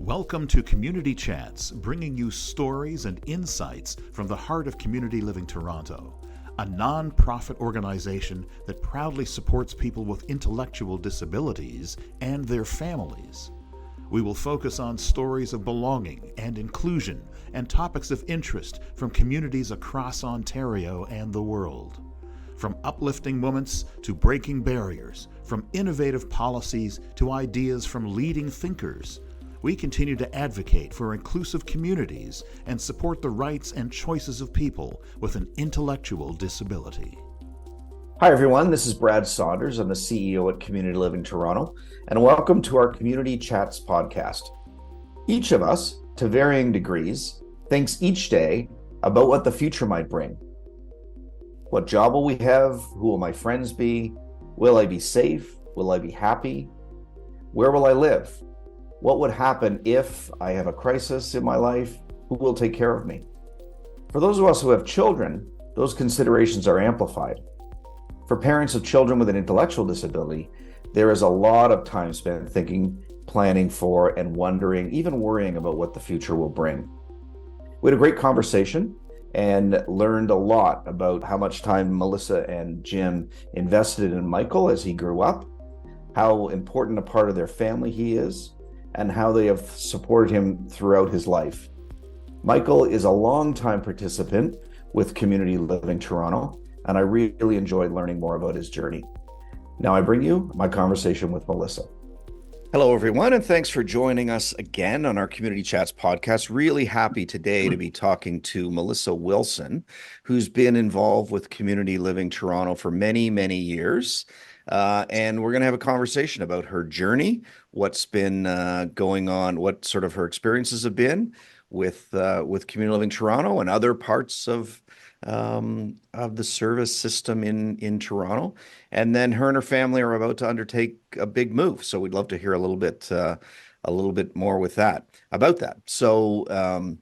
Welcome to Community Chats, bringing you stories and insights from the heart of Community Living Toronto, a non-profit organization that proudly supports people with intellectual disabilities and their families. We will focus on stories of belonging and inclusion and topics of interest from communities across Ontario and the world. From uplifting moments to breaking barriers, from innovative policies to ideas from leading thinkers, we continue to advocate for inclusive communities and support the rights and choices of people with an intellectual disability. Hi, everyone. This is Brad Saunders. I'm the CEO at Community Living Toronto, and welcome to our Community Chats podcast. Each of us, to varying degrees, thinks each day about what the future might bring. What job will we have? Who will my friends be? Will I be safe? Will I be happy? Where will I live? What would happen if I have a crisis in my life? Who will take care of me? For those of us who have children, those considerations are amplified. For parents of children with an intellectual disability, there is a lot of time spent thinking, planning for, and wondering, even worrying about what the future will bring. We had a great conversation and learned a lot about how much time Melissa and Jim invested in Michael as he grew up, how important a part of their family he is, and how they have supported him throughout his life. Michael is a longtime participant with Community Living Toronto, and I really enjoyed learning more about his journey. Now I bring you my conversation with Melissa. Hello, everyone, and thanks for joining us again on our Community Chats podcast. Really happy today to be talking to Melissa Wilson, who's been involved with Community Living Toronto for many, many years. And we're going to have a conversation about her journey, what's been going on, what sort of her experiences have been with Community Living Toronto and other parts of the service system in Toronto. And then her and her family are about to undertake a big move, so we'd love to hear a little bit more about that. So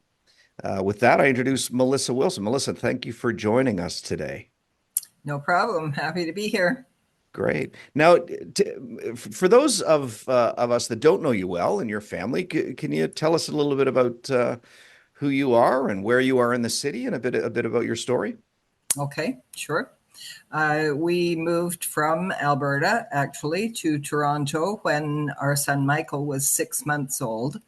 with that, I introduce Melissa Wilson. Melissa, thank you for joining us today. No problem. Happy to be here. Great. Now, for those of us that don't know you well and your family, can you tell us a little bit about who you are and where you are in the city and a bit about your story? Okay, sure. We moved from Alberta, actually, to Toronto when our son Michael was 6 months old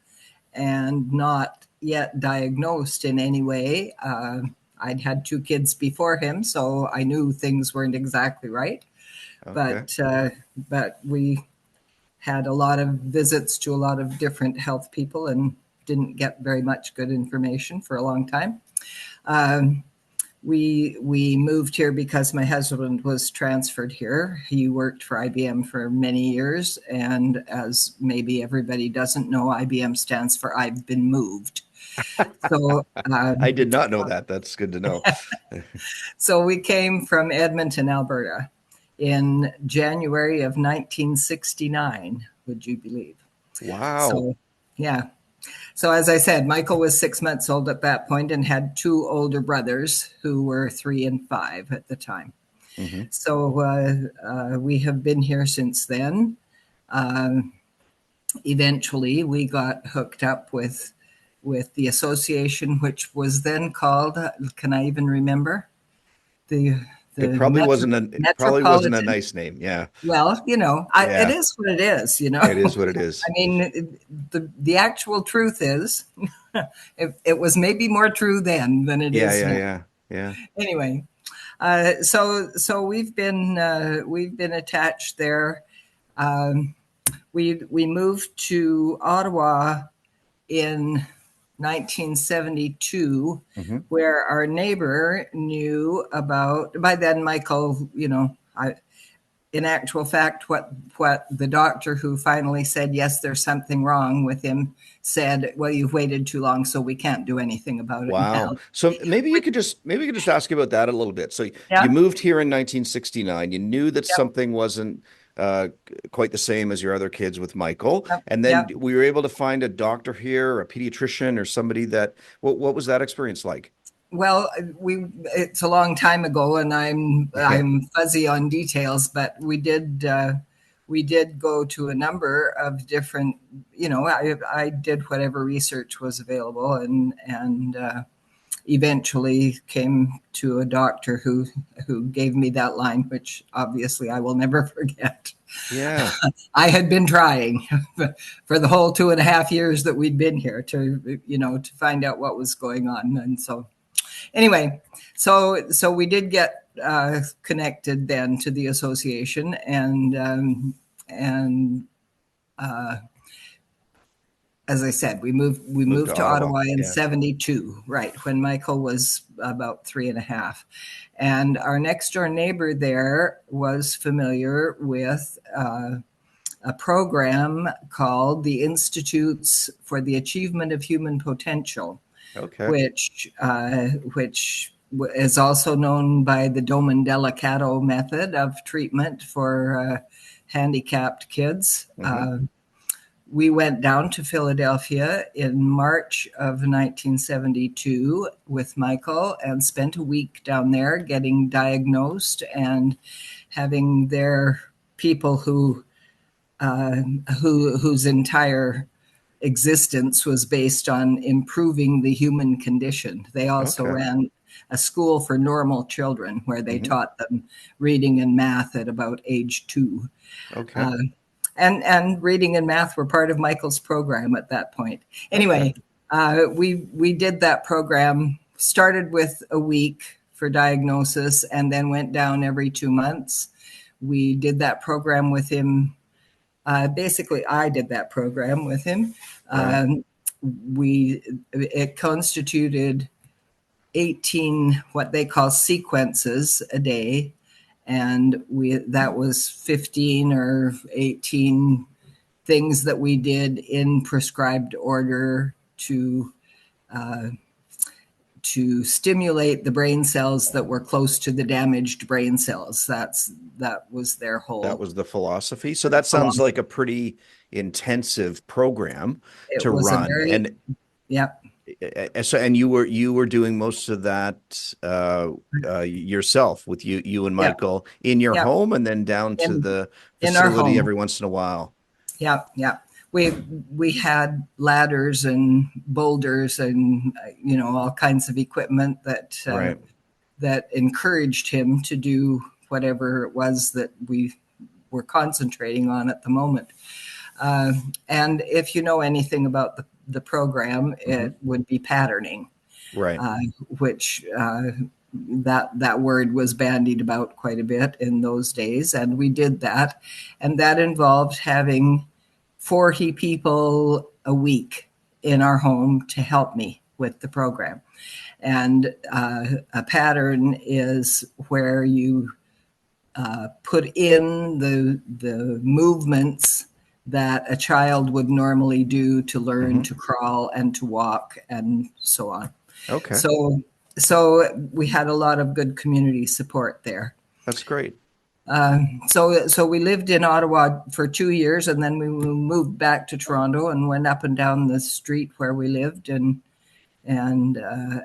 and not yet diagnosed in any way. I'd had 2 kids before him, so I knew things weren't exactly right. Okay. But we had a lot of visits to a lot of different health people and didn't get very much good information for a long time. We moved here because my husband was transferred here. He worked for IBM for many years, and as maybe everybody doesn't know, IBM stands for I've been moved. So I did not know that. That's good to know. So we came from Edmonton, Alberta, in January of 1969, would you believe? Wow. So, yeah. So as I said, Michael was 6 months old at that point and had 2 older brothers who were 3 and 5 at the time. Mm-hmm. So we have been here since then. Eventually, we got hooked up with the association, which was then called, can I even remember? It probably wasn't a nice name. Yeah. Well, it is what it is, It is what it is. I mean, the actual truth is, it was maybe more true then than it is now. Yeah. Anyway, so we've been attached there. We moved to Ottawa in 1972, mm-hmm. where our neighbor knew about, by then Michael, in actual fact, what the doctor who finally said, yes, there's something wrong with him said, well, you've waited too long, so we can't do anything about it. Wow. Now. So maybe we could just ask you about that a little bit. So you moved here in 1969, you knew that something wasn't quite the same as your other kids with Michael. And then we were able to find a doctor here, a pediatrician or somebody what was that experience like? Well, it's a long time ago and I'm fuzzy on details, but we did we did go to a number of different, I did whatever research was available, and eventually came to a doctor who gave me that line, which obviously I will never forget. Yeah. I had been trying for the whole 2.5 years that we'd been here to find out what was going on. And so anyway, so we did get connected then to the association, and as I said, we moved to Ottawa in Yeah. 72, right, when Michael was about 3.5. And our next door neighbor there was familiar with a program called the Institutes for the Achievement of Human Potential, Okay. which is also known by the Domandelicato method of treatment for handicapped kids. We went down to Philadelphia in March of 1972 with Michael and spent a week down there getting diagnosed and having their people whose entire existence was based on improving the human condition. They also ran a school for normal children where they taught them reading and math at about age 2. Okay. And reading and math were part of Michael's program at that point. Anyway, we did that program, started with a week for diagnosis, and then went down every 2 months. We did that program with him. Basically, I did that program with him. Right. It constituted 18 what they call sequences a day, and that was 15 or 18 things that we did in prescribed order to stimulate the brain cells that were close to the damaged brain cells. That was their whole. That was the philosophy. So that sounds like a pretty intensive program to run. And you were doing most of that yourself with you and Michael in your home, and then down to the facility every once in a while. Yeah. We had ladders and boulders and all kinds of equipment that encouraged him to do whatever it was that we were concentrating on at the moment. And if you know anything about the program, it would be patterning, right? Which that word was bandied about quite a bit in those days, and we did that, and that involved having 40 people a week in our home to help me with the program. And a pattern is where you put in the movements that a child would normally do to learn to crawl and to walk and so on. Okay. So we had a lot of good community support there. That's great. So we lived in Ottawa for 2 years, and then we moved back to Toronto and went up and down the street where we lived and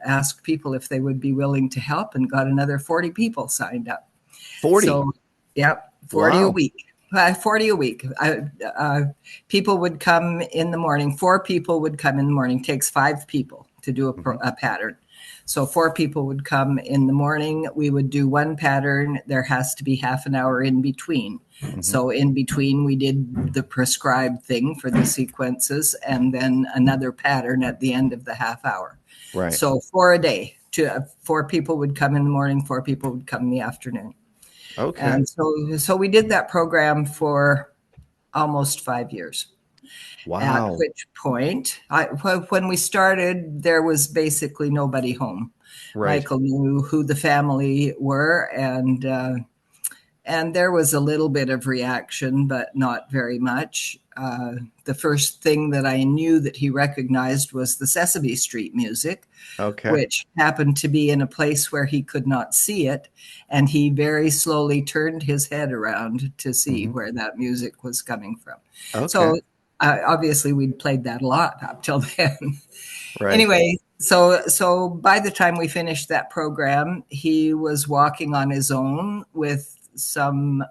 asked people if they would be willing to help, and got another 40 people signed up. 40? So, 40 wow. a week. 40 a week. People would come in the morning. 4 people would come in the morning. It takes 5 people to do a pattern. So 4 people would come in the morning. We would do one pattern. There has to be half an hour in between. So in between, we did the prescribed thing for the sequences, and then another pattern at the end of the half hour. Right. So 4 a day. 4 people would come in the morning. 4 people would come in the afternoon. Okay. And so we did that program for almost 5 years. Wow. At which point, when we started, there was basically nobody home. Right. Michael knew who the family were, and there was a little bit of reaction, but not very much. The first thing that I knew that he recognized was the Sesame Street music, which happened to be in a place where he could not see it. And he very slowly turned his head around to see where that music was coming from. Okay. So obviously we'd played that a lot up till then. Right. Anyway, so by the time we finished that program, he was walking on his own with some,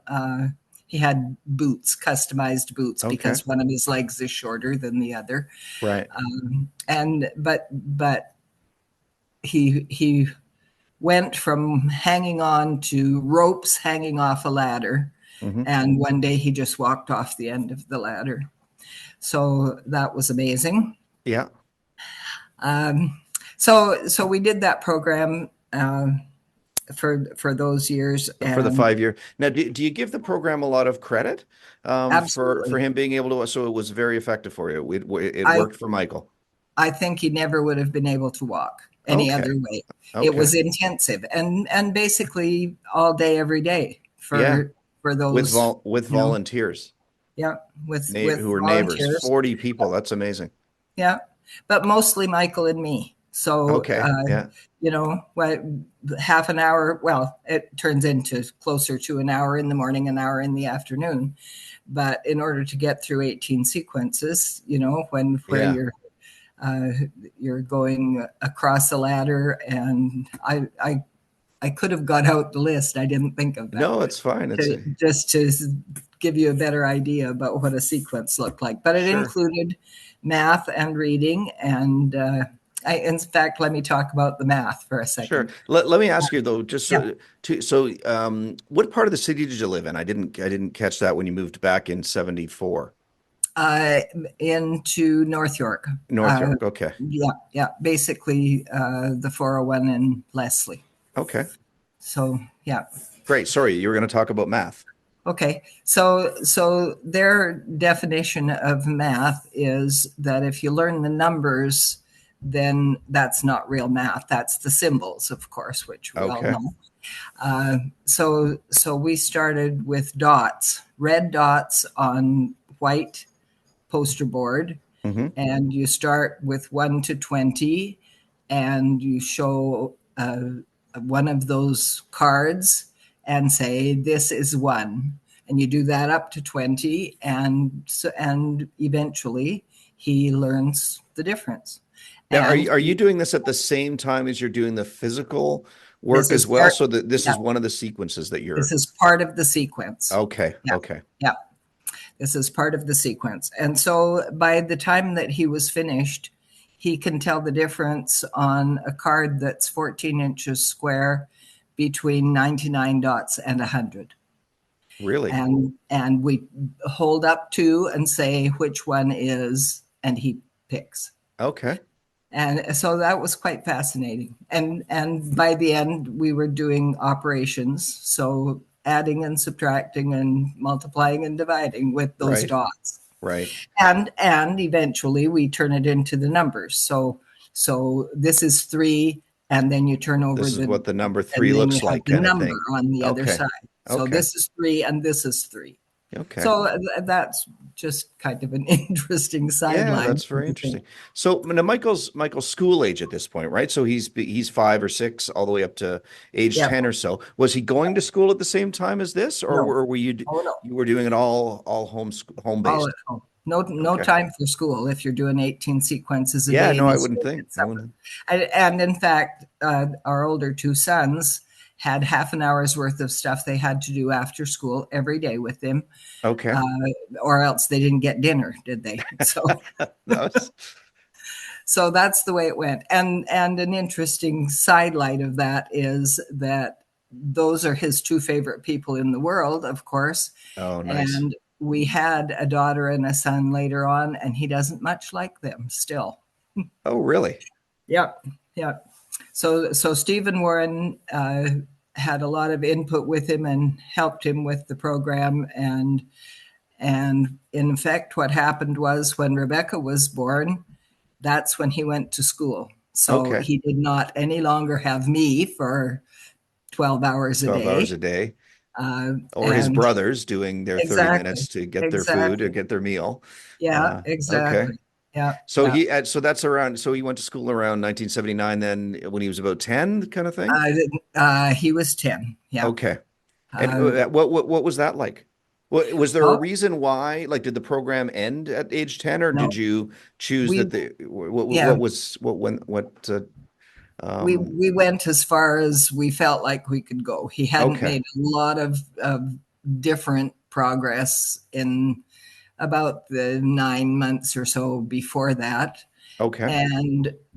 he had boots, customized boots, Okay. because one of his legs is shorter than the other. Right. And but he went from hanging on to ropes hanging off a ladder, Hmm. and one day he just walked off the end of the ladder. So that was amazing. Yeah. So we did that program for those years, For the and 5 year. Now, do you give the program a lot of credit for absolutely, him being able to? So it was very effective for you. It I worked for Michael. I think he never would have been able to walk any Okay. other way. It Okay. was intensive, and basically all day, every day Yeah. for those, With you know, volunteers, yeah, with who are neighbors, volunteers, 40 people. That's amazing. yeah, but mostly Michael and me. So Okay. Yeah. what, half an hour. Well, it turns into closer to an hour in the morning, an hour in the afternoon. But in order to get through 18 sequences, where Yeah. uh, you're going across a ladder, and I could have got out the list. I didn't think of that, No, it's fine. just to give you a better idea about what a sequence looked like. But it Sure. included math and reading, and in fact, let me talk about the math for a Sure. second. Let me ask you though, just Yeah. what part of the city did you live in? I didn't catch that when you moved back in 74. uh, into North York. North York. Okay. Yeah, basically the 401 and Leslie. Okay. So yeah, Great. Sorry, you were going to talk about math. okay. So their definition of math is that if you learn the numbers, then that's not real math. That's the symbols, of course, which we all Okay. know. So we started with dots, red dots on white poster board, Hmm. and you start with 1 to 20, and you show one of those cards and say this is 1, and you do that up to 20, and eventually he learns the difference. Now, are And you doing this at the same time as you're doing the physical this work is as well? part So that this yeah, is one of the sequences that this you're is part of the sequence. okay. Yeah, Okay. yeah, this is part of the sequence. And so by the time that he was finished, he can tell the difference on a card that's 14 inches square between 99 dots and 100. Really? And we hold up two and say which one is, and he picks. Okay. And so that was quite fascinating. And by the end, we were doing operations, so adding and subtracting and multiplying and dividing with those Right. dots. Right. And eventually we turn it into the numbers. So this is 3, and then you turn over This is what the number and 3 then you looks have like, the kind of number thing. on the other Okay. side. So Okay. this is 3 and this is 3. Okay. So that's just kind of an interesting Yeah, sideline. that's very interesting. So now Michael's school age at this point, right? So he's 5 or 6, all the way up to age Yeah. 10 or so. Was he going to school at the same time as this, or No. were Oh no. you were doing it all home All based? at home. No Okay. time for school if you're doing 18 sequences a Yeah, day no, and I you wouldn't still think. get I supper. wouldn't. And in fact, our older 2 sons had half an hour's worth of stuff they had to do after school every day with them, Okay. uh, or else they didn't get dinner, did they? That was So that's the way it went. And an interesting sidelight of that is that those are his 2 favorite people in the world, of course. oh, nice. And we had a daughter and a son later on, and he doesn't much like them still. Oh, really? Yep, yep. So Stephen Warren had a lot of input with him and helped him with the program. And in fact, what happened was when Rebecca was born, that's when he went to school. So Okay. he did not any longer have me for 12 hours a 12 hours day. a day. Or his And brothers doing their 30 exactly, minutes to get their food or exactly. get their meal. Yeah, Okay. exactly. Yeah, So yeah. he went to school around 1979 then when he was about 10 kind of thing? He was 10. Yeah. Okay. And Uh, what was that like? Was there a oh, reason why? Like, did the program end at age 10, or did no, you choose we, that yeah, um we went as far as we felt like we could go. He hadn't okay. made a lot of different progress in about the 9 months or so before that. Okay.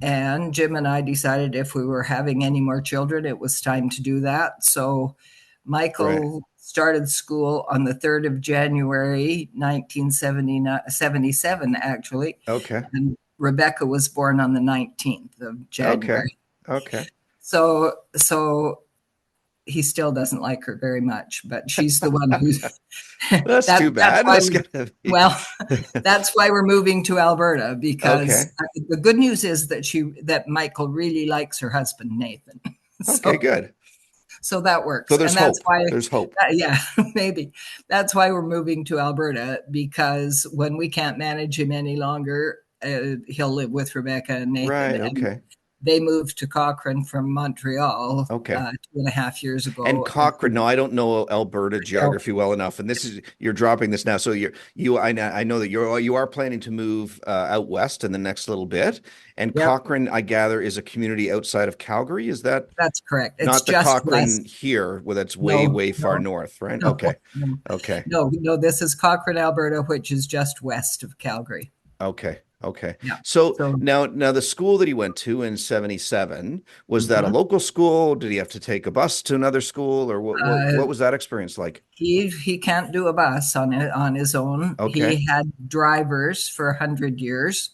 And Jim and I decided if we were having any more children, it was time to do that. So Michael started school on the 3rd of January, 1977, actually. Okay. And Rebecca was born on the 19th of January. Okay. So he still doesn't like her very much, but she's the one who's That's too bad. Well, that's why we're moving to Alberta, because the good news is that Michael really likes her husband, Nathan. Okay, good. So that works. So there's and that's hope. why There's hope. Yeah, maybe. That's why we're moving to Alberta, because when we can't manage him any longer, he'll live with Rebecca and Nathan. Right. Okay. And they moved to Cochrane from Montreal 2.5 years ago. And Cochrane, no, I don't know Alberta geography well enough. And you're dropping this now. So I know that you are planning to move out west in the next little bit. And Cochrane, I gather, is a community outside of Calgary. Is that? That's correct. It's not the just Cochrane west. here, where that's way far north, right? Okay. No, this is Cochrane, Alberta, which is just west of Calgary. Okay. Yeah. So now the school that he went to in 77, was that a local school? Did he have to take a bus to another school, or what was that experience like? He can't do a bus on his own. Okay. He had drivers for 100 years.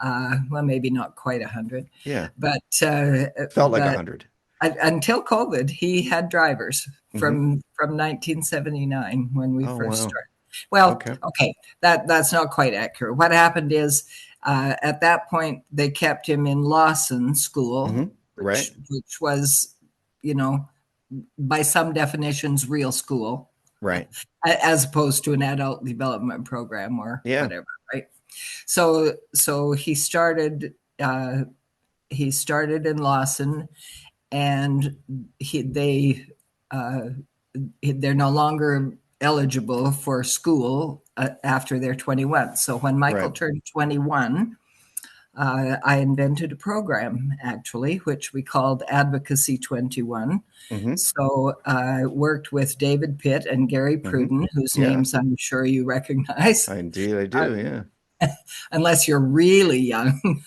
Well, maybe not quite 100. Yeah. But felt like 100. Until COVID, he had drivers from 1979 when we first started. Well, okay, that's not quite accurate. What happened is, at that point, they kept him in Lawson School, which was, by some definitions, real school, right, as opposed to an adult development program or whatever, right? So he started in Lawson, and they're no longer eligible for school after they're 21. So when Michael turned 21, I invented a program, actually, which we called Advocacy 21. So I worked with David Pitt and Gary Pruden, whose names I'm sure you recognize. Indeed, I do, unless you're really young.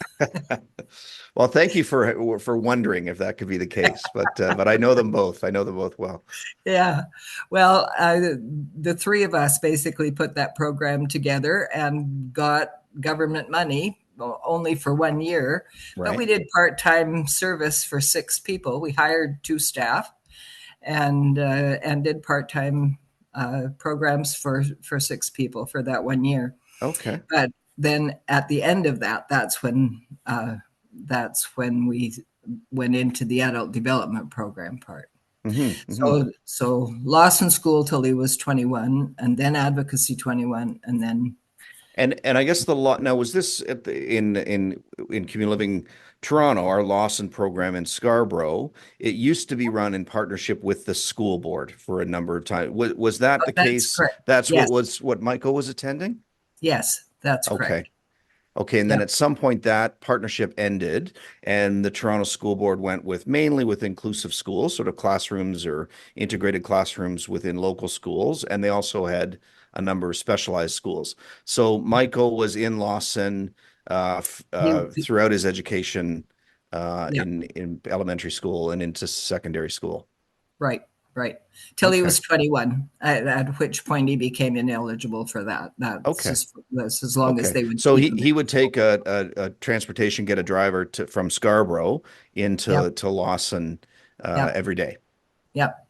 Well, thank you for wondering if that could be the case, but I know them both. I know them both well. Yeah. Well, the three of us basically put that program together and got government money, only for 1 year. But we did part-time service for 6 people. We hired 2 staff and did part-time programs for 6 people for that 1 year. Okay. But then at the end of that, that's when we went into the adult development program part. So Lawson School till he was 21, and then Advocacy 21, and then. And I guess the law now, was this in Community Living Toronto, our Lawson program in Scarborough? It used to be run in partnership with the school board for a number of times. Was that the case? Correct. That's what Michael was attending? Yes, that's correct. Okay. And then at some point that partnership ended, and the Toronto School Board went mainly with inclusive schools, sort of classrooms or integrated classrooms within local schools. And they also had a number of specialized schools. So Michael was in Lawson throughout his education in elementary school and into secondary school. Right. Till he was 21, at which point he became ineligible for that. That's as long as they would. So he would take a transportation, get a driver from Scarborough into Lawson every day. Yep.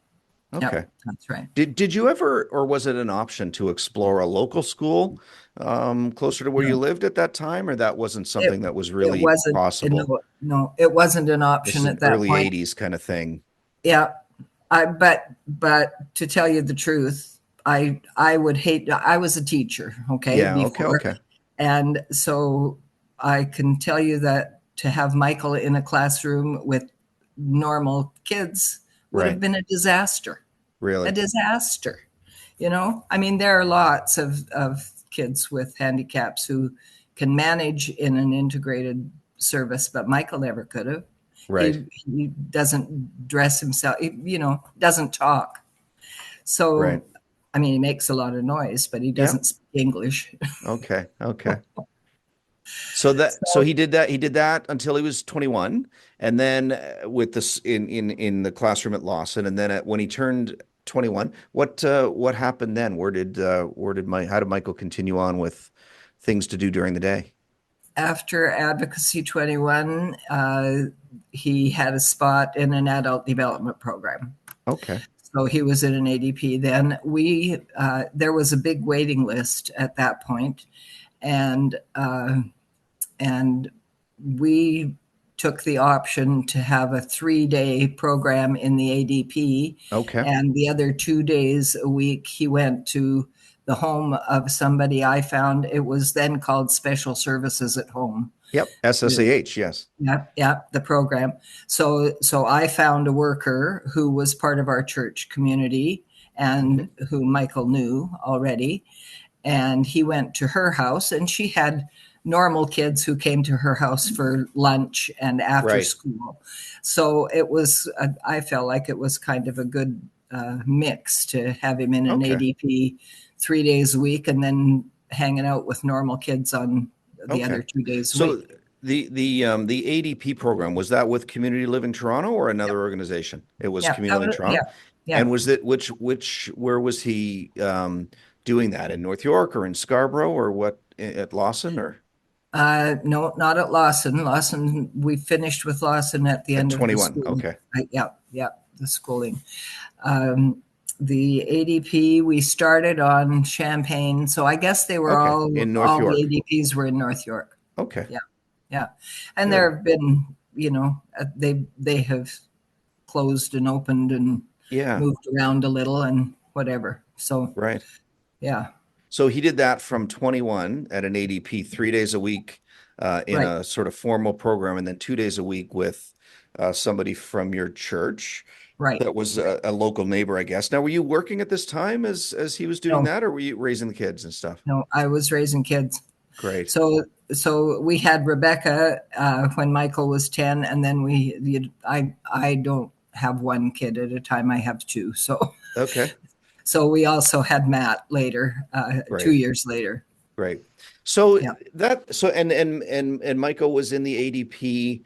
Okay. Yep, that's right. Did you ever, or was it an option to explore a local school closer to where you lived at that time, or that wasn't something that was really possible? No, it wasn't an option at that early point. 80s kind of thing. Yeah. But to tell you the truth, I would hate. I was a teacher, before, and so I can tell you that to have Michael in a classroom with normal kids would have been a disaster. Really, a disaster. I mean, there are lots of kids with handicaps who can manage in an integrated service, but Michael never could have. Right. He doesn't dress himself, doesn't talk. So I mean, he makes a lot of noise, but he Yeah. doesn't speak English. Okay. Okay. So So he did that until he was 21, and then with this in the classroom at Lawson, and then when he turned 21, what happened then? How did Michael continue on with things to do during the day? after Advocacy 21, he had a spot in an adult development program. Okay. So he was in an ADP. Then there was a big waiting list at that point, and and we took the option to have a 3-day program in the ADP, Okay. and the other 2 days a week he went to the home of somebody I found. It was then called Special Services at Home. Yep. SSAH. Yes. Yeah, yeah, the program. So I found a worker who was part of our church community and Hmm. who Michael knew already, and he went to her house, and she had normal kids who came to her house for lunch and after Right. school. So it was, I felt like it was kind of a good mix to have him in an Okay. ADP 3 days a week and then hanging out with normal kids on the Okay. other 2 days a So week. the ADP program, was that with Community Living Toronto or Yeah, another organization? It was yeah, Community Living yeah, Toronto. yeah. And was it which where was he doing that, in North York or in Scarborough or what, at Lawson or No, not at Lawson. Lawson, we finished with Lawson at the at end of the 21? school. Okay. Yeah, yeah, the schooling. Um, the ADP we started on Champaign, so I guess they were Okay. In North all the York. ADPs were in North York. Okay. Yeah, yeah, and Good. there have been, they have closed and opened and Yeah. moved around a little and whatever. So Right. yeah, So he did that from 21 at an ADP 3 days a week in right, a sort of formal program, and then 2 days a week with somebody from your church right. that was a local neighbor, I guess. Now, were you working at this time as he was doing No, that, or were you raising the kids and stuff? no, I was raising kids. Great. So we had Rebecca when Michael was 10, and then I don't have one kid at a time. I have two. So Okay. so we also had Matt later, two Great. years later. Great. So Yeah. and Michael was in the ADP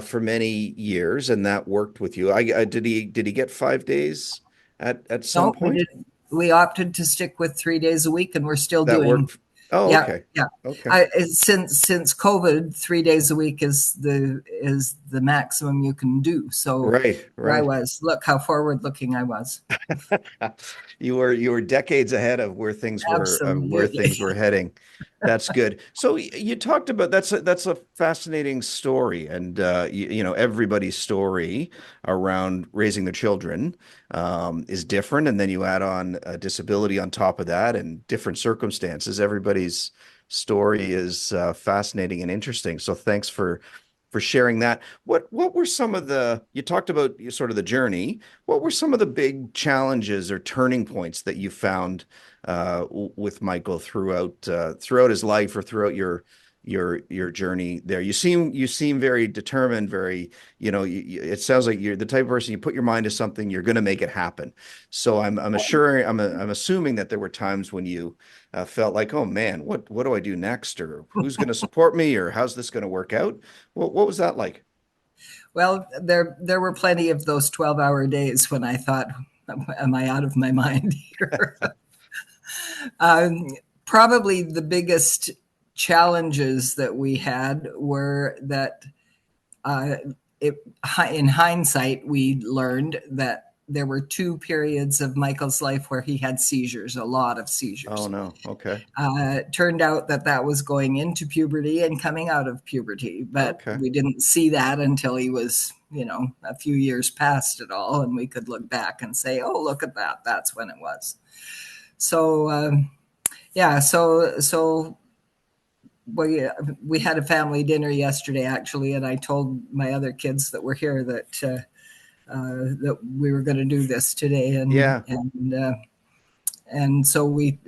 for many years, and that worked with you. Did he get 5 days at some No, we point? did. We opted to stick with 3 days a week, and we're still That doing. worked. Oh, Yeah, okay. yeah. Okay. Since COVID, 3 days a week is the maximum you can do. So Right, there I right. was. Look how forward looking I was. You were decades ahead of where Absolutely. things were heading. That's good. So you talked about that's a fascinating story, and everybody's story around raising their children is different, and then you add on a disability on top of that, and different circumstances. Everybody's story is fascinating and interesting. So thanks for sharing that. What were some of you talked about sort of the journey. What were some of the big challenges or turning points that you found with Michael throughout his life, or throughout your journey there? You seem very determined, very, it sounds like you're the type of person, you put your mind to something, you're going to make it happen. So I'm assuming that there were times when you felt like, oh man, what do I do next, or who's going to support me, or how's this going to work out? What was that like? Well, there were plenty of those 12-hour days when I thought, am I out of my mind here? um, Probably the biggest challenges that we had were that uh, it, in hindsight, we learned that there were 2 periods of Michael's life where he had seizures, a lot of Oh seizures. no. Okay. Turned out that was going into puberty and coming out of puberty, but Okay. we didn't see that until he was, a few years past it all, and we could look back and say, "Oh, look at that! That's when it was." So, yeah, so we had a family dinner yesterday, actually, and I told my other kids that were here that we were going to do this today, Yeah. and so we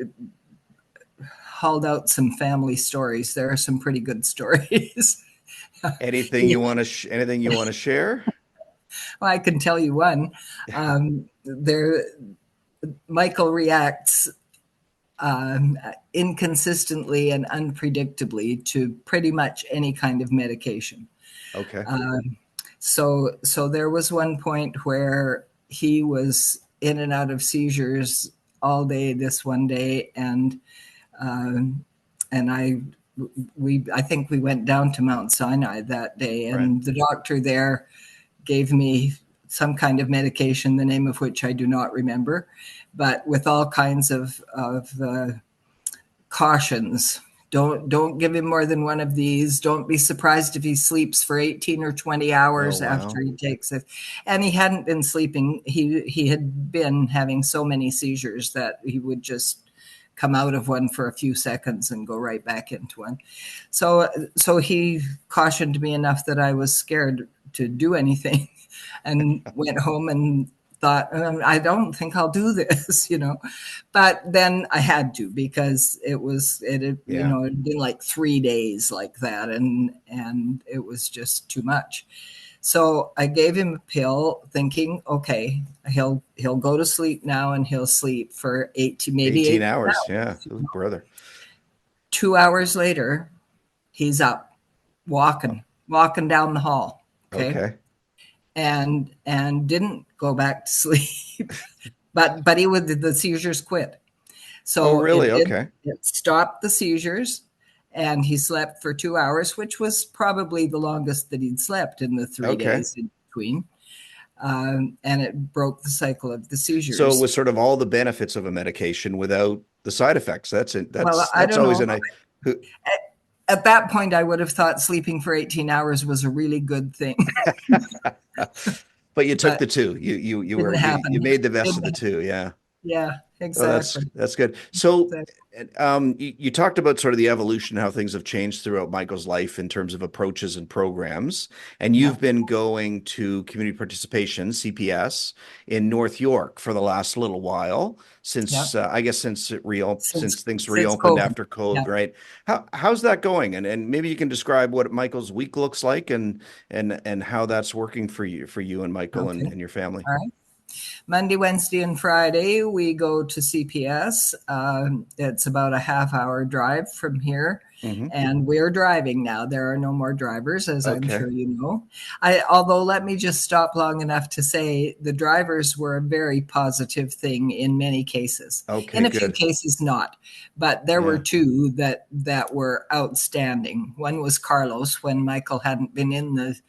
hauled out some family stories. There are some pretty good stories. Anything you want to share? Well, I can tell you one. There Michael reacts inconsistently and unpredictably to pretty much any kind of medication. Okay. So there was one point where he was in and out of seizures all day this one day, and I think we went down to Mount Sinai that day, and the doctor there gave me some kind of medication, the name of which I do not remember, but with all kinds of cautions. Don't give him more than one of these. Don't be surprised if he sleeps for 18 or 20 hours after he takes it. And he hadn't been sleeping. He had been having so many seizures that he would just come out of one for a few seconds and go right back into one. So he cautioned me enough that I was scared to do anything, and went home and thought, I don't think I'll do this, but then I had to, because it had been like 3 days like that, and it was just too much. So I gave him a pill, thinking, okay, he'll go to sleep now, and he'll sleep for 18 hours. Yeah, brother. 2 hours later, he's up, walking down the hall. Okay. And didn't go back to sleep, but the seizures quit. So really? It stopped the seizures, and he slept for 2 hours, which was probably the longest that he'd slept in the 3 days in between. And it broke the cycle of the seizures. So it was sort of all the benefits of a medication without the side effects. That's always know. At that point, I would have thought sleeping for 18 hours was a really good thing. But you took the two. You made the best of the two. Yeah. Yeah, exactly. Oh, that's good. So you talked about sort of the evolution, how things have changed throughout Michael's life in terms of approaches and programs. And you've been going to community participation, CPS, in North York for the last little while, since I guess since things reopened after COVID, right? How's that going? And maybe you can describe what Michael's week looks like, and how that's working for you and Michael and your family. All right. Monday, Wednesday, and Friday, we go to CPS. It's about a half-hour drive from here, and we're driving now. There are no more drivers, as I'm sure you know. Although, let me just stop long enough to say the drivers were a very positive thing in many cases. In a few cases, not. But there were two that were outstanding. One was Carlos, when Michael hadn't been in the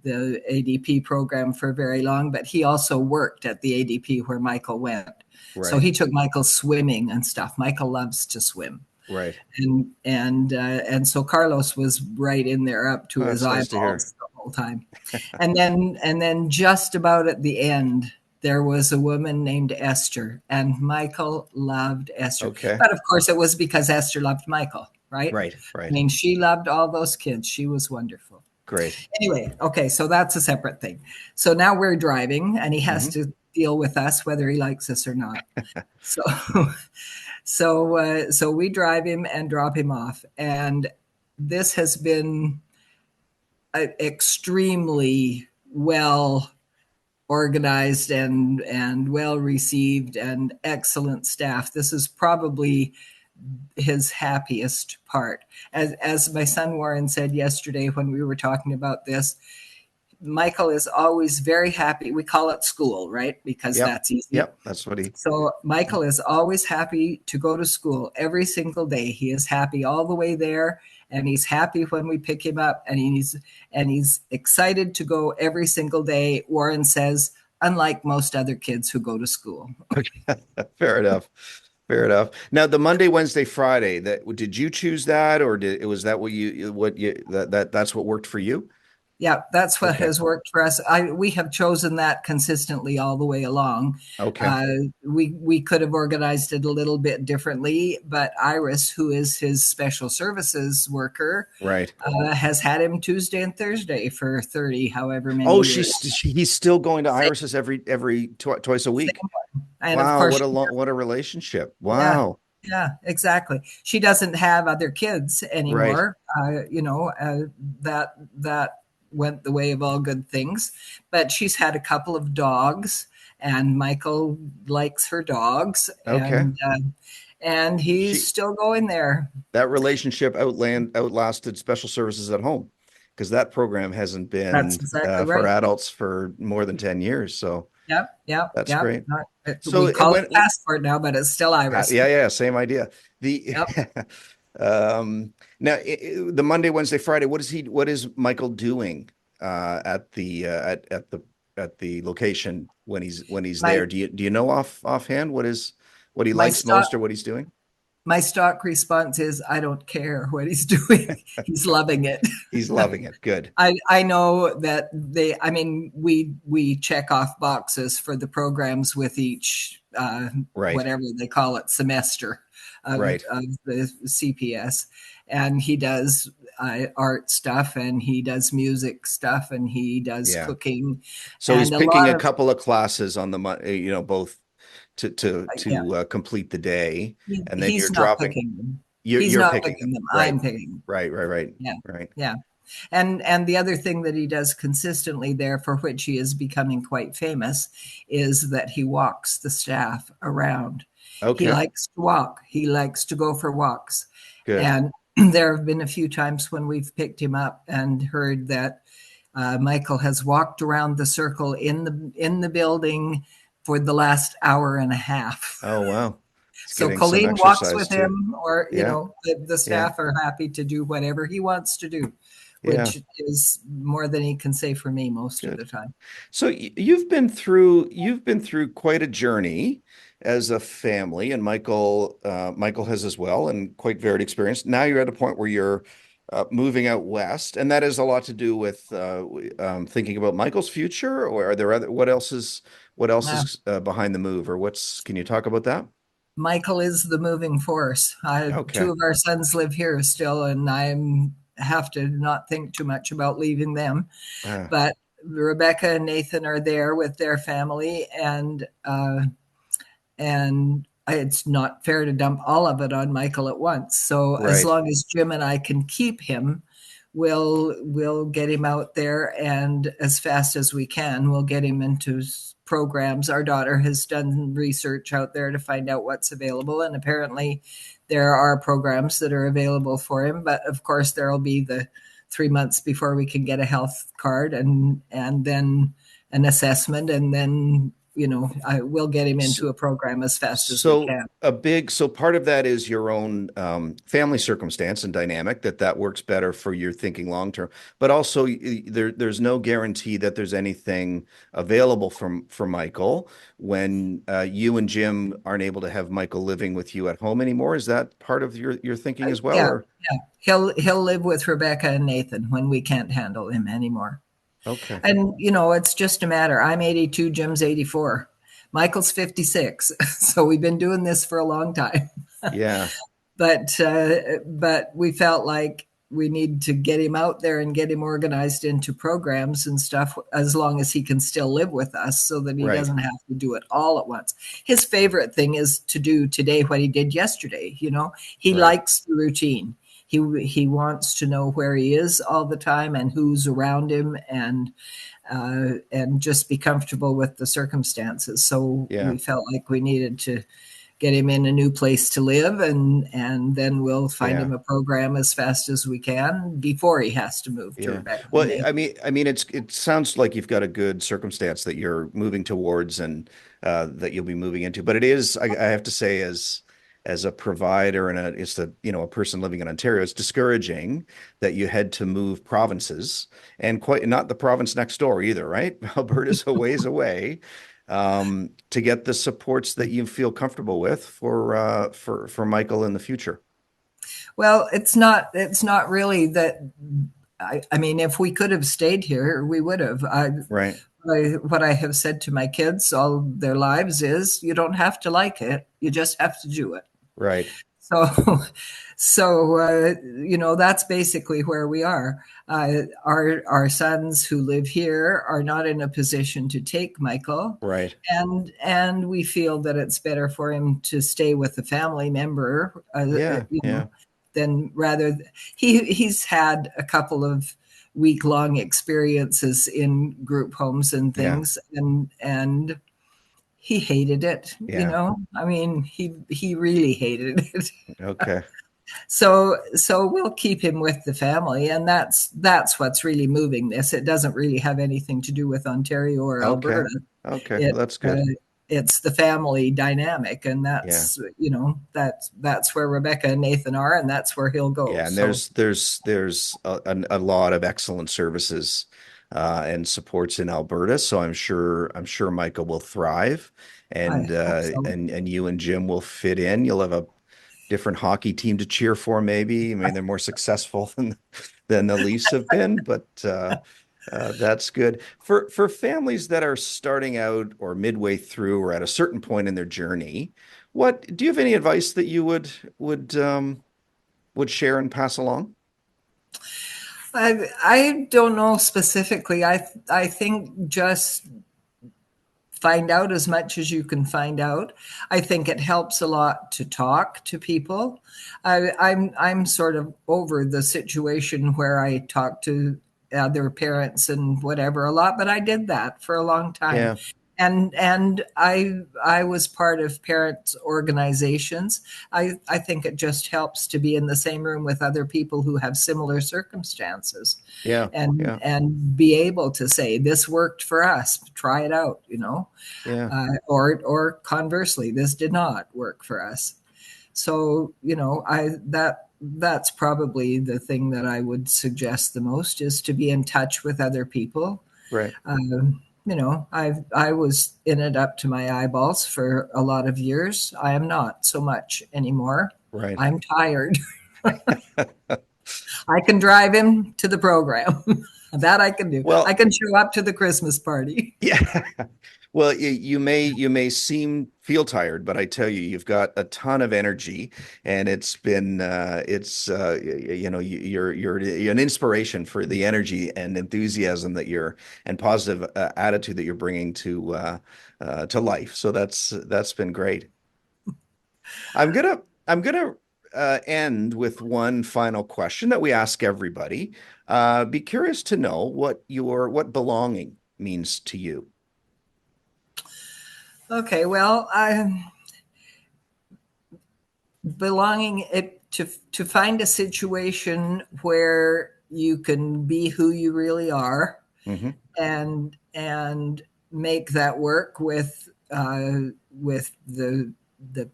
ADP program for very long, but he also worked at the ADP where Michael went. Right. So he took Michael swimming and stuff. Michael loves to swim. Right. And so Carlos was right in there up to his eyeballs the whole time. and then just about at the end, there was a woman named Esther, and Michael loved Esther. Okay. But of course it was because Esther loved Michael, right? Right. I mean, she loved all those kids. She was wonderful. Great. Anyway, okay, so that's a separate thing. So now we're driving, and he has to deal with us whether he likes us or not. So we drive him and drop him off, and this has been extremely well organized and well received, and excellent staff. This is probably his happiest part. As my son Warren said yesterday when we were talking about this, Michael is always very happy. We call it school, right? Because that's easy. Yep, that's what So Michael is always happy to go to school every single day. He is happy all the way there, and he's happy when we pick him up, and he's excited to go every single day. Warren says, unlike most other kids who go to school. Fair enough. Now, the Monday, Wednesday, Friday, did you choose that, or was that that's what worked for you? Yeah, that's what has worked for us. We have chosen that consistently all the way along. Okay. We could have organized it a little bit differently, but Iris, who is his special services worker, right, has had him Tuesday and Thursday for 30, however many. Oh, he's still going to Iris's every twice a week. And wow, of course, what a relationship! Wow. Yeah, exactly. She doesn't have other kids anymore. Right. That went the way of all good things, but she's had a couple of dogs, and Michael likes her dogs, Okay. and he's She still going there. That relationship outlasted special services at home because that program hasn't That's been exactly for right. adults for more than 10 years. So Yep, yep, that's yep. great. So We it call it went, passport now, but it's still Iris. yeah, yeah, same idea. The Yep. now the Monday, Wednesday, Friday, what is Michael doing at the location when he's My there? Do you know offhand what he my likes stock most or what he's doing? my stock response is I don't care what he's doing. He's loving it. He's loving it. Good. I know that I mean, we check off boxes for the programs with each, Right. whatever they call it, semester Right. of the CPS. And he does art stuff, and he does music stuff, and he does Yeah. cooking. So he's And a picking lot a of, couple of classes on both yeah, to complete the day, and then he's not picking them. He's you're not picking picking them. them. Right. I'm picking them. Right. Right. Right. Yeah. Right. Yeah. And the other thing that he does consistently there, for which he is becoming quite famous, is that he walks the staff around. He Okay. likes to walk. He likes to go for walks. Good. And there have been a few times when we've picked him up and heard that Michael has walked around the circle in the building for the last hour and a half. Oh, wow. He's So getting some Colleen walks exercise with too. him, or Yeah. the Yeah. staff are happy to do whatever he wants to do, Yeah. which is more than he can say for me most of the Good. time. So you've been through quite a journey as a family, and Michael has as well, and quite varied experience. Now you're at a point where you're moving out west, and that has a lot to do with thinking about Michael's future. Or are there other what else Uh, is behind the move, or what's can you talk about that? Michael is the moving force. Two Okay. of our sons live here still, and I have to not think too much about leaving them. Uh, But Rebecca and Nathan are there with their family, and it's not fair to dump all of it on Michael at once. So as right. long as Jim and I can keep him, we'll get him out there, and as fast as we can, we'll get him into programs. Our daughter has done research out there to find out what's available, and apparently there are programs that are available for him. But of course, there'll be the 3 months before we can get a health card, and then an assessment, and then I will get him So, into a program as fast as we so can. so part of that is your own family circumstance and dynamic that works better for your thinking long term. But also there's no guarantee that there's anything available for Michael when you and Jim aren't able to have Michael living with you at home anymore. Is that part of your thinking as well, Yeah, or? yeah. He'll live with Rebecca and Nathan when we can't handle him anymore. Okay. And it's just a matter. I'm 82, Jim's 84. Michael's 56. So we've been doing this for a long time. Yeah. But we felt like we need to get him out there and get him organized into programs and stuff, as long as he can still live with us, so that he Right. doesn't have to do it all at once. His favorite thing is to do today what he did yesterday. He Right. likes the routine. He wants to know where he is all the time and who's around him, and just be comfortable with the circumstances. So Yeah. we felt like we needed to get him in a new place to live, and then we'll find Yeah. him a program as fast as we can before he has to move to Yeah. Rebecca and Well, Nathan. it sounds like you've got a good circumstance that you're moving towards and that you'll be moving into. But it is, I have to say, as a provider and a person living in Ontario, it's discouraging that you had to move provinces, and quite not the province next door either, right? Alberta's a ways away. To get the supports that you feel comfortable with for Michael in the future. Well, it's not really that. I mean, if we could have stayed here, we would have. Right. What I have said to my kids all their lives is, you don't have to like it, you just have to do it. Right. So, so that's basically where we are. Our sons who live here are not in a position to take Michael, Right. and we feel that it's better for him to stay with a family member, Yeah. Yeah. than rather. He's had a couple of week-long experiences in group homes and Yeah. things, and he hated it, Yeah. I mean, he really hated it. Okay. So we'll keep him with the family, and that's what's really moving this. It doesn't really have anything to do with Ontario or Okay. Alberta. Okay. It Well, that's good. it's the family dynamic, and Yeah. that's where Rebecca and Nathan are, and that's where he'll go. Yeah, and So there's a lot of excellent services and supports in Alberta, so I'm sure Michael will thrive, I and hope so. you and Jim will fit in. You'll have a different hockey team to cheer for, maybe. I mean, they're more successful than the Leafs have been, but that's good for families that are starting out or midway through or at a certain point in their journey. What do you have any advice that you would share and pass along? I don't know specifically. I think just find out as much as you can find out. I think it helps a lot to talk to people. I'm sort of over the situation where I talk to other parents and whatever a lot, but I did that for a long time. Yeah, And I was part of parents organizations. I think it just helps to be in the same room with other people who have similar circumstances, yeah, and yeah, be able to say this worked for us, try it out, yeah. or conversely, this did not work for us. So that's probably the thing that I would suggest the most, is to be in touch with other people. Right, I was in it up to my eyeballs for a lot of years. I am not so much anymore. right. I'm tired. I can drive him to the program. That I can do. I Well, can show up to the Christmas party. yeah. Well, you may feel tired, but I tell you, you've got a ton of energy, and it's been you're an inspiration for the energy and enthusiasm and positive attitude that you're bringing to life. So that's been great. I'm gonna end with one final question that we ask everybody. Be curious to know what belonging means to you. Okay, well, belonging it to find a situation where you can be who you really are, Hmm. and make that work with the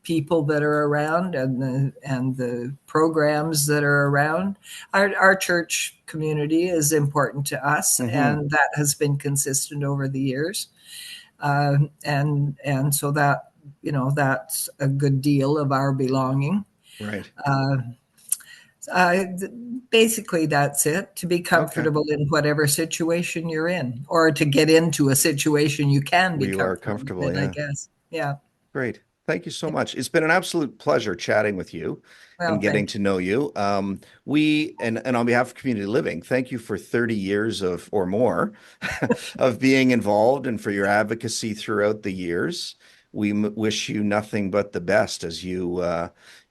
people that are around, and the programs that are around. Our church community is important to us, Hmm. and that has been consistent over the years. And so that's a good deal of our belonging. Right. Uh, uh, Basically, that's it. To be Okay. comfortable in whatever situation you're in, or to get into a situation you can be We are comfortable comfortable. in, I Yeah. guess. Yeah. Great. Thank you so much. It's been an absolute pleasure chatting with you Well, and getting thank to know you. And on behalf of Community Living, thank you for 30 years of or more of being involved and for your advocacy throughout the years. We wish you nothing but the best as you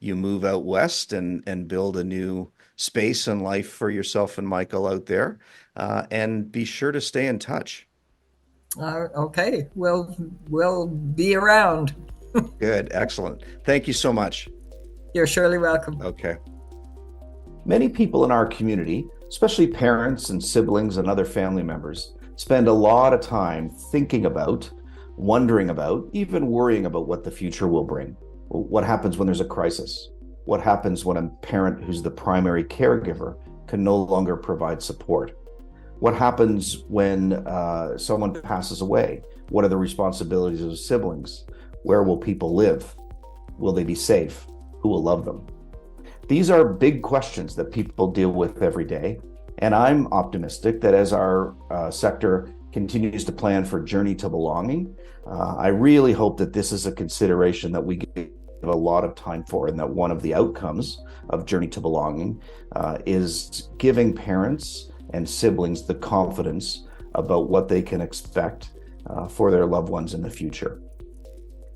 move out west and build a new space and life for yourself and Michael out there. And be sure to stay in touch. you. Okay. We'll be around. Good. Excellent. Thank you so much. You're surely welcome. Okay. Many people in our community, especially parents and siblings and other family members, spend a lot of time thinking about, wondering about, even worrying about what the future will bring. What happens when there's a crisis? What happens when a parent who's the primary caregiver can no longer provide support? What happens when someone passes away? What are the responsibilities of siblings? Where will people live? Will they be safe? Who will love them? These are big questions that people deal with every day. And I'm optimistic that as our sector continues to plan for Journey to Belonging, I really hope that this is a consideration that we give a lot of time for, and that one of the outcomes of Journey to Belonging is giving parents and siblings the confidence about what they can expect for their loved ones in the future.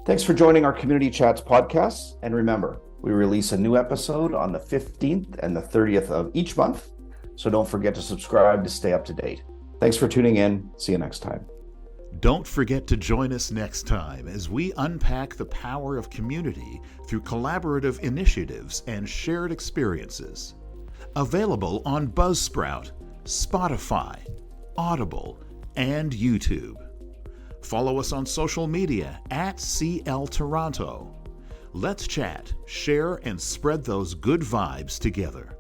Thanks for joining our Community Chats podcast. And remember, we release a new episode on the 15th and the 30th of each month. So don't forget to subscribe to stay up to date. Thanks for tuning in. See you next time. Don't forget to join us next time as we unpack the power of community through collaborative initiatives and shared experiences. Available on Buzzsprout, Spotify, Audible, and YouTube. Follow us on social media at CL Toronto. Let's chat, share, and spread those good vibes together.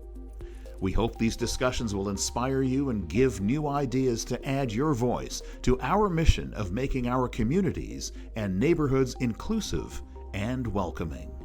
We hope these discussions will inspire you and give new ideas to add your voice to our mission of making our communities and neighborhoods inclusive and welcoming.